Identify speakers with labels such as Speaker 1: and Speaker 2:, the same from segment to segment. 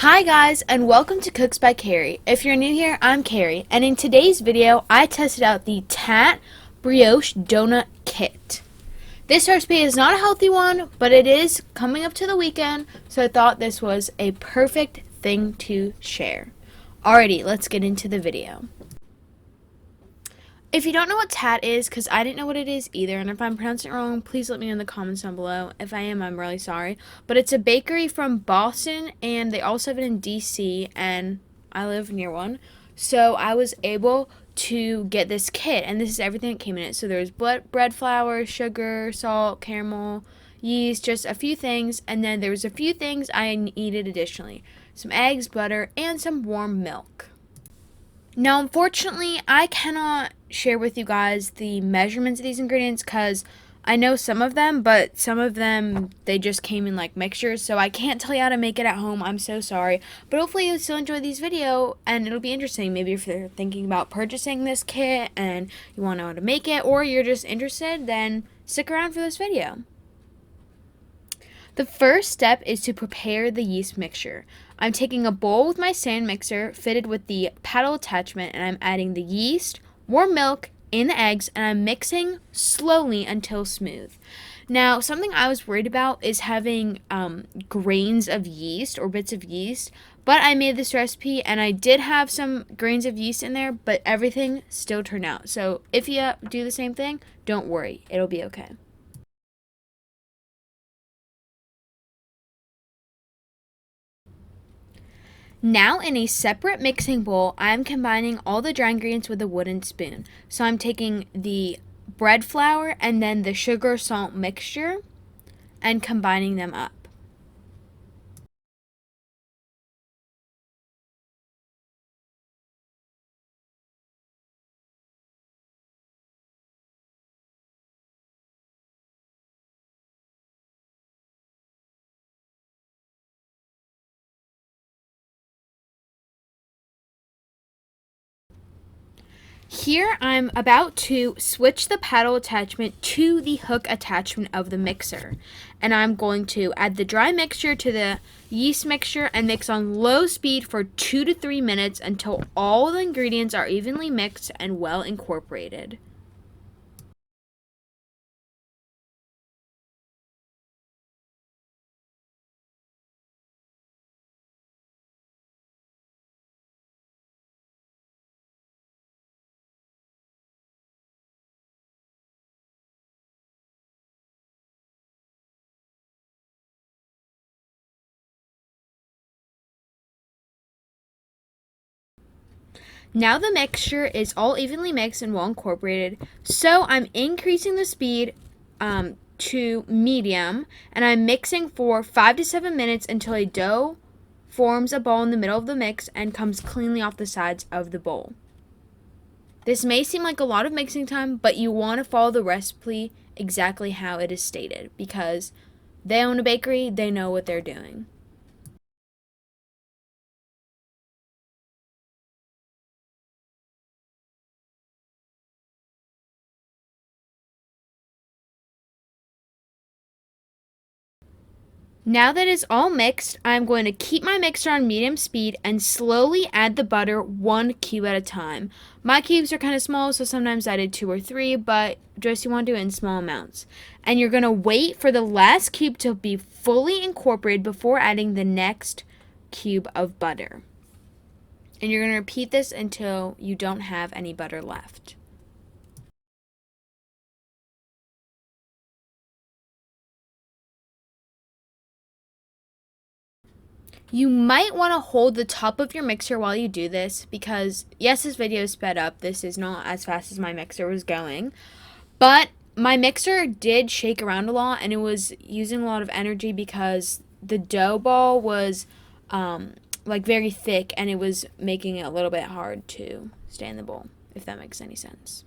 Speaker 1: Hi guys, and welcome to Cooks by Carrie. If you're new here, I'm Carrie, and in today's video, I tested out the TATTE brioche donut kit. This recipe is not a healthy one, but it is coming up to the weekend, so I thought this was a perfect thing to share. Alrighty, let's get into the video. If you don't know what TATTE is, because I didn't know what it is either, and if I'm pronouncing it wrong, please let me know in the comments down below. If I am, I'm really sorry. But it's a bakery from Boston, and they also have it in DC, and I live near one. So I was able to get this kit, and this is everything that came in it. So there's bread flour, sugar, salt, caramel, yeast, just a few things, and then there was a few things I needed additionally. Some eggs, butter, and some warm milk. Now, unfortunately, I cannot share with you guys the measurements of these ingredients because I know some of them, but some of them, they just came in like mixtures, so I can't tell you how to make it at home. I'm so sorry. But hopefully you'll still enjoy these video, and it'll be interesting. Maybe if you're thinking about purchasing this kit and you want to know how to make it, or you're just interested, then stick around for this video. The first step is to prepare the yeast mixture. I'm taking a bowl with my stand mixer fitted with the paddle attachment, and I'm adding the yeast, warm milk, and the eggs, and I'm mixing slowly until smooth. Now, something I was worried about is having grains of yeast or bits of yeast, but I made this recipe and I did have some grains of yeast in there, but everything still turned out. So if you do the same thing, don't worry, it'll be okay. Now in a separate mixing bowl, I'm combining all the dry ingredients with a wooden spoon. So I'm taking the bread flour and then the sugar salt mixture and combining them up. Here I'm about to switch the paddle attachment to the hook attachment of the mixer. And I'm going to add the dry mixture to the yeast mixture and mix on low speed for 2 to 3 minutes until all the ingredients are evenly mixed and well incorporated. Now the mixture is all evenly mixed and well incorporated, so I'm increasing the speed to medium, and I'm mixing for 5 to 7 minutes until a dough forms a ball in the middle of the mix and comes cleanly off the sides of the bowl. This may seem like a lot of mixing time, but you want to follow the recipe exactly how it is stated because they own a bakery, they know what they're doing. Now that it's all mixed, I'm going to keep my mixer on medium speed and slowly add the butter 1 cube at a time. My cubes are kind of small, so sometimes I did 2 or 3, but just you want to do it in small amounts. And you're going to wait for the last cube to be fully incorporated before adding the next cube of butter. And you're going to repeat this until you don't have any butter left. You might want to hold the top of your mixer while you do this because, yes, this video is sped up. This is not as fast as my mixer was going. But my mixer did shake around a lot and it was using a lot of energy because the dough ball was like very thick and it was making it a little bit hard to stay in the bowl, if that makes any sense.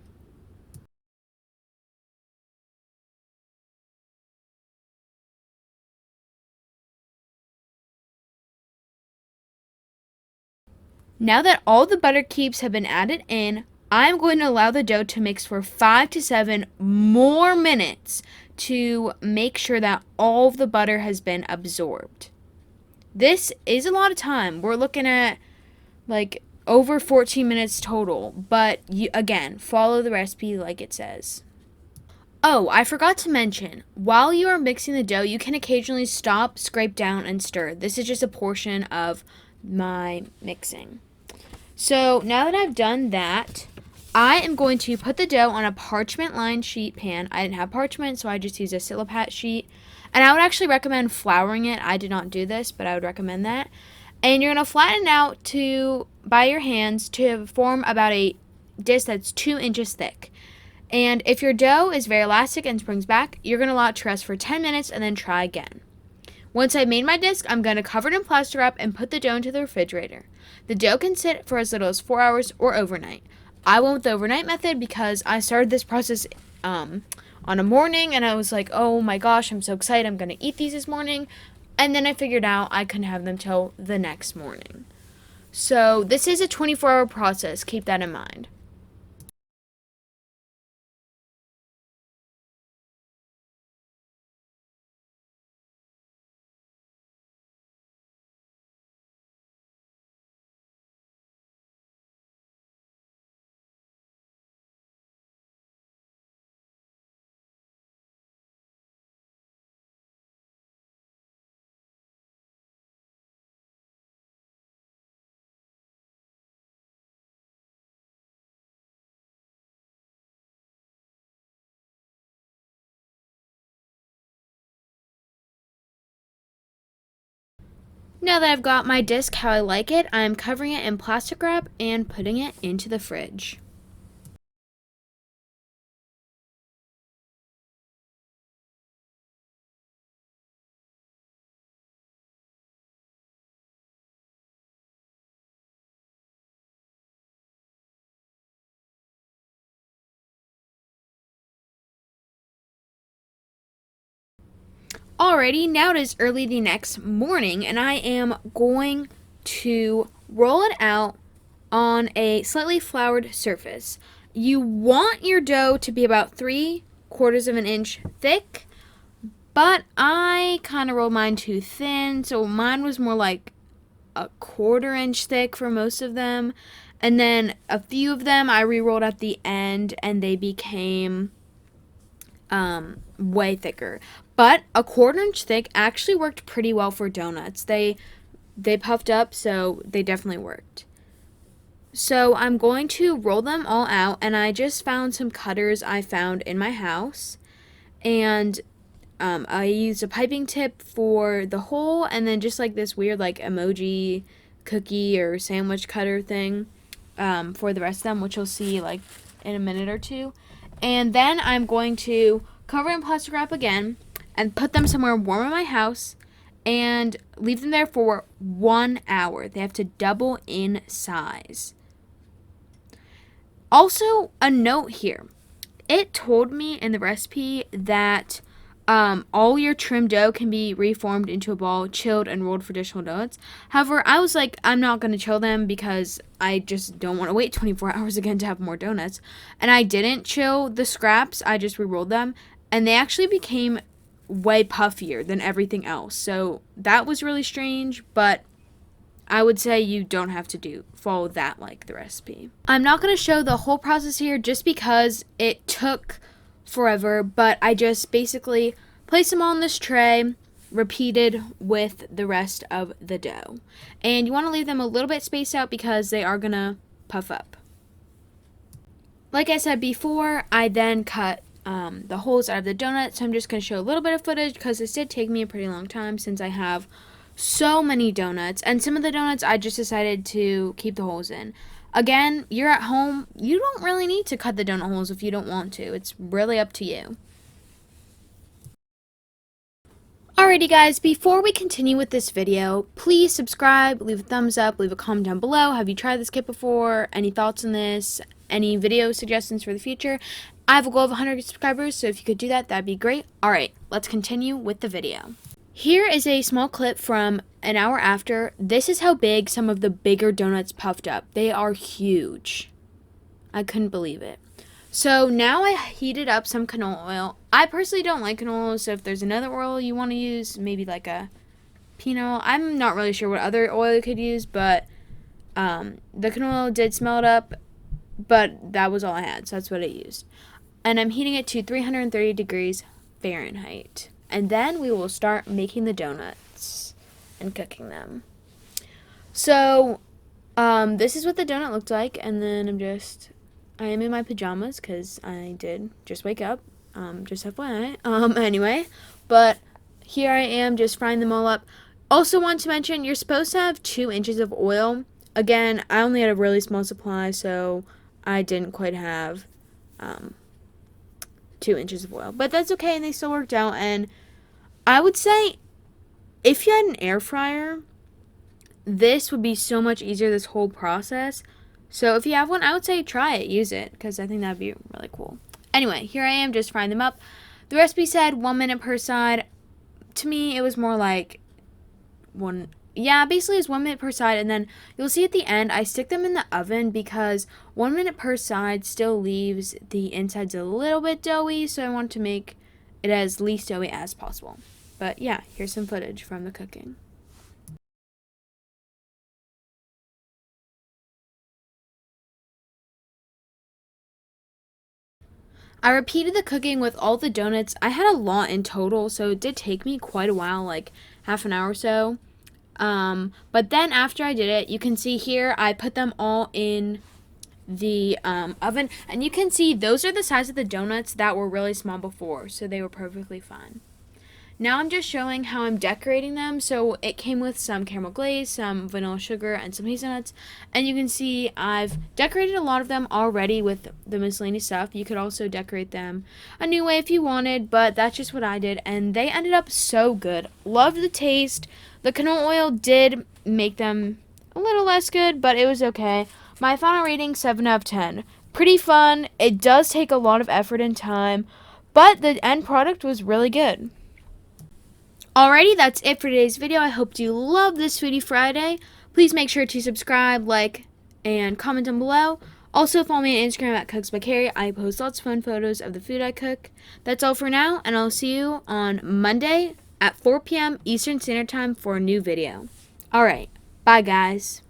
Speaker 1: Now that all the butter cubes have been added in, I'm going to allow the dough to mix for 5 to 7 more minutes to make sure that all of the butter has been absorbed. This is a lot of time. We're looking at like over 14 minutes total, but you again, follow the recipe like it says. Oh, I forgot to mention, while you are mixing the dough, you can occasionally stop, scrape down, and stir. This is just a portion of my mixing. So now that I've done that, I am going to put the dough on a parchment lined sheet pan. I didn't have parchment, so I just used a Sillipat sheet. And I would actually recommend flouring it. I did not do this, but I would recommend that. And you're going to flatten it out by your hands to form about a disc that's 2 inches thick. And if your dough is very elastic and springs back, you're going to allow it to rest for 10 minutes and then try again. Once I've made my disc, I'm going to cover it in plastic wrap and put the dough into the refrigerator. The dough can sit for as little as 4 hours or overnight. I went with the overnight method because I started this process on a morning and I was like, oh my gosh, I'm so excited. I'm going to eat these this morning. And then I figured out I couldn't have them till the next morning. So this is a 24-hour process. Keep that in mind. Now that I've got my disc how I like it, I'm covering it in plastic wrap and putting it into the fridge. Alrighty, now it is early the next morning, and I am going to roll it out on a slightly floured surface. You want your dough to be about 3/4 of an inch thick, but I kind of rolled mine too thin, so mine was more like a 1/4 inch thick for most of them. And then a few of them I re-rolled at the end and they became way thicker. But a 1/4 inch thick actually worked pretty well for donuts. They puffed up, so they definitely worked. So I'm going to roll them all out, and I just found some cutters I found in my house. And I used a piping tip for the hole, and then just like this weird like emoji cookie or sandwich cutter thing for the rest of them, which you'll see like in a minute or two. And then I'm going to cover in plastic wrap again and put them somewhere warm in my house and leave them there for 1 hour. They have to double in size. Also, a note here. It told me in the recipe that all your trimmed dough can be reformed into a ball, chilled, and rolled for additional donuts. However, I was like, I'm not going to chill them because I just don't want to wait 24 hours again to have more donuts. And I didn't chill the scraps. I just re-rolled them. And they actually became way puffier than everything else. So that was really strange, but I would say you don't have to follow that like the recipe. I'm not going to show the whole process here just because it took forever, but I just basically place them on this tray, repeated with the rest of the dough. And you want to leave them a little bit spaced out because they are going to puff up. Like I said before, I then cut the holes out of the donut, so I'm just going to show a little bit of footage because this did take me a pretty long time since I have so many donuts, and some of the donuts I just decided to keep the holes in. Again, you're at home, you don't really need to cut the donut holes if you don't want to. It's really up to you. Alrighty guys, before we continue with this video, please subscribe, leave a thumbs up, leave a comment down below. Have you tried this kit before? Any thoughts on this? Any video suggestions for the future? I have a goal of 100 subscribers, so if you could do that, that'd be great. Alright, let's continue with the video. Here is a small clip from an hour after. This is how big some of the bigger donuts puffed up. They are huge. I couldn't believe it. So now I heated up some canola oil. I personally don't like canola oil, so if there's another oil you want to use, maybe like a canola. I'm not really sure what other oil you could use, but the canola oil did smell it up, but that was all I had, so that's what I used. And I'm heating it to 330 degrees Fahrenheit. And then we will start making the donuts and cooking them. So, this is what the donut looked like, and then I am in my pajamas because I did just wake up, just FYI. Anyway, but here I am just frying them all up. Also want to mention, you're supposed to have 2 inches of oil. Again, I only had a really small supply, so I didn't quite have 2 inches of oil. But that's okay, and they still worked out. And I would say, if you had an air fryer, this would be so much easier, this whole process. So if you have one, I would say try it, use it, because I think that'd be really cool. Anyway, here I am just frying them up. The recipe said 1 minute per side. To me, it was more like basically it's 1 minute per side, and then you'll see at the end, I stick them in the oven because 1 minute per side still leaves the insides a little bit doughy, so I want to make it as least doughy as possible. But yeah, here's some footage from the cooking. I repeated the cooking with all the donuts. I had a lot in total, so it did take me quite a while, like half an hour or so. But then after I did it, you can see here, I put them all in the oven. And you can see those are the size of the donuts that were really small before, so they were perfectly fine. Now I'm just showing how I'm decorating them. So it came with some caramel glaze, some vanilla sugar, and some hazelnuts. And you can see I've decorated a lot of them already with the miscellaneous stuff. You could also decorate them a new way if you wanted, but that's just what I did. And they ended up so good. Loved the taste. The canola oil did make them a little less good, but it was okay. My final rating, 7 out of 10. Pretty fun. It does take a lot of effort and time, but the end product was really good. Alrighty, that's it for today's video. I hope you love this Foodie Friday. Please make sure to subscribe, like, and comment down below. Also, follow me on Instagram at Cooks by Carrie. I post lots of fun photos of the food I cook. That's all for now, and I'll see you on Monday at 4 p.m. Eastern Standard Time for a new video. Alright, bye guys.